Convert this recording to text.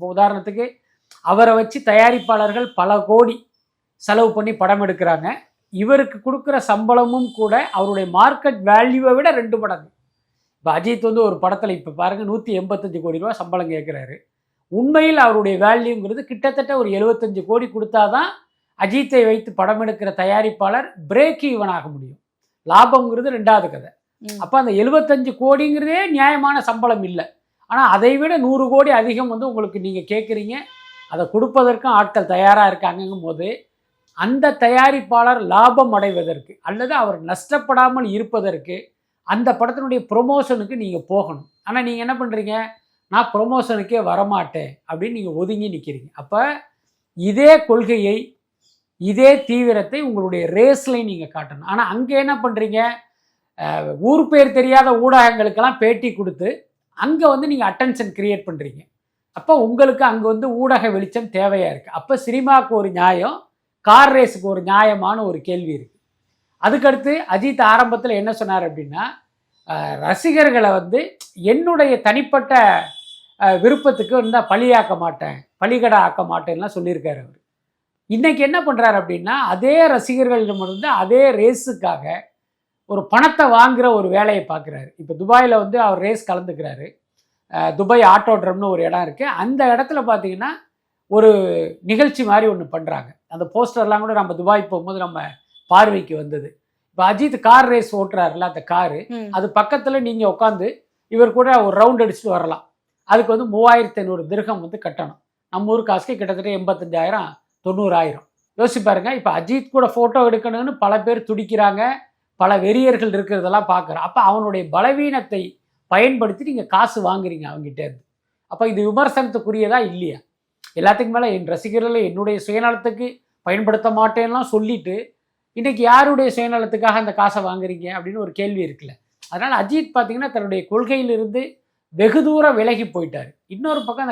இப்போ உதாரணத்துக்கு அவரை வச்சு தயாரிப்பாளர்கள் பல கோடி செலவு பண்ணி படம் எடுக்கிறாங்க. இவருக்கு கொடுக்குற சம்பளமும் கூட அவருடைய மார்க்கெட் வேல்யூவை விட 2 மடங்கு. இப்போ அஜித் வந்து ஒரு படத்தில் இப்போ பாருங்கள் 185 கோடி ரூபா சம்பளம் கேட்குறாரு. உண்மையில் அவருடைய வேல்யூங்கிறது கிட்டத்தட்ட ஒரு 75 கோடி கொடுத்தாதான் அஜித்தை வைத்து படம் எடுக்கிற தயாரிப்பாளர் பிரேக் ஈவன் ஆக முடியும். லாபம்ங்கிறது 2வது கதை. அப்போ அந்த 75 கோடிங்கிறதே நியாயமான சம்பளம் இல்லை. ஆனால் அதை விட 100 கோடி அதிகம் வந்து உங்களுக்கு நீங்கள் கேட்குறீங்க. அதை கொடுப்பதற்கும் ஆட்கள் தயாராக இருக்காங்கும் போது அந்த தயாரிப்பாளர் லாபம் அடைவதற்கு அல்லது அவர் நஷ்டப்படாமல் இருப்பதற்கு அந்த படத்தினுடைய ப்ரொமோஷனுக்கு நீங்கள் போகணும். ஆனால் நீங்கள் என்ன பண்ணுறீங்க, நான் ப்ரொமோஷனுக்கே வரமாட்டேன் அப்படின்னு நீங்கள் ஒதுங்கி நிற்கிறீங்க. அப்போ இதே கொள்கையை இதே தீவிரத்தை உங்களுடைய ரேஸ்லையும் நீங்கள் காட்டணும். ஆனால் அங்கே என்ன பண்ணுறீங்க, ஊர் பேர் தெரியாத ஊடகங்களுக்கெல்லாம் பேட்டி கொடுத்து அங்கே வந்து நீங்கள் அட்டென்ஷன் கிரியேட் பண்ணுறீங்க. அப்போ உங்களுக்கு அங்கே வந்து ஊடக வெளிச்சம் தேவையாக இருக்குது. அப்போ சினிமாவுக்கு ஒரு நியாயம், கார் ரேஸுக்கு ஒரு நியாயமான ஒரு கேள்வி இருக்குது. அதுக்கடுத்து அஜித் ஆரம்பத்தில் என்ன சொன்னார் அப்படின்னா, ரசிகர்களை வந்து என்னுடைய தனிப்பட்ட விருப்பத்துக்கு வந்து பலியாக்க மாட்டேன், பலிகடை ஆக்க மாட்டேன்லாம் சொல்லியிருக்காரு அவர். இன்றைக்கி என்ன பண்ணுறாரு அப்படின்னா, அதே ரசிகர்களிடமிருந்து அதே ரேஸுக்காக ஒரு பணத்தை வாங்குகிற ஒரு வேலையை பார்க்குறாரு. இப்போ துபாயில் வந்து அவர் ரேஸ் கலந்துக்கிறாரு. துபாய் ஆட்டோட்ரம்னு ஒரு இடம் இருக்குது. அந்த இடத்துல பார்த்தீங்கன்னா ஒரு நிகழ்ச்சி மாதிரி ஒன்று பண்ணுறாங்க. அந்த போஸ்டர்லாம் கூட நம்ம துபாய் போகும்போது நம்ம பார்வைக்கு வந்தது. இப்போ அஜித் கார் ரேஸ் ஓட்டுறாருல, அந்த காரு அது பக்கத்தில் நீங்கள் உட்காந்து இவர் கூட ஒரு ரவுண்ட் அடிச்சுட்டு வரலாம். அதுக்கு வந்து 3500 திர்ஹம் வந்து கட்டணும். நம்ம ஊர் காசுக்கு கிட்டத்தட்ட 85,000 90,000. யோசிச்சு பாருங்க. இப்போ அஜித் கூட ஃபோட்டோ எடுக்கணும்னு பல பேர் துடிக்கிறாங்க, பல வெறியர்கள் இருக்கிறதெல்லாம் பார்க்குறோம். அப்போ அவனுடைய பலவீனத்தை பயன்படுத்தி நீங்கள் காசு வாங்குறீங்க அவங்ககிட்ட இருந்து. அப்போ இது விமர்சனத்துக்குரியதா இல்லையா? எல்லாத்துக்கும் மேலே என் ரசிகர்களை என்னுடைய சுயநலத்துக்கு பயன்படுத்த மாட்டேன்லாம் சொல்லிட்டு இன்றைக்கி யாருடைய சுயநலத்துக்காக அந்த காசை வாங்குறீங்க அப்படின்னு ஒரு கேள்வி இருக்குல்ல. அதனால் அஜித் பார்த்தீங்கன்னா தன்னுடைய கொள்கையிலிருந்து வெகு தூரம் விலகி போயிட்டார். இன்னொரு பக்கம் அந்த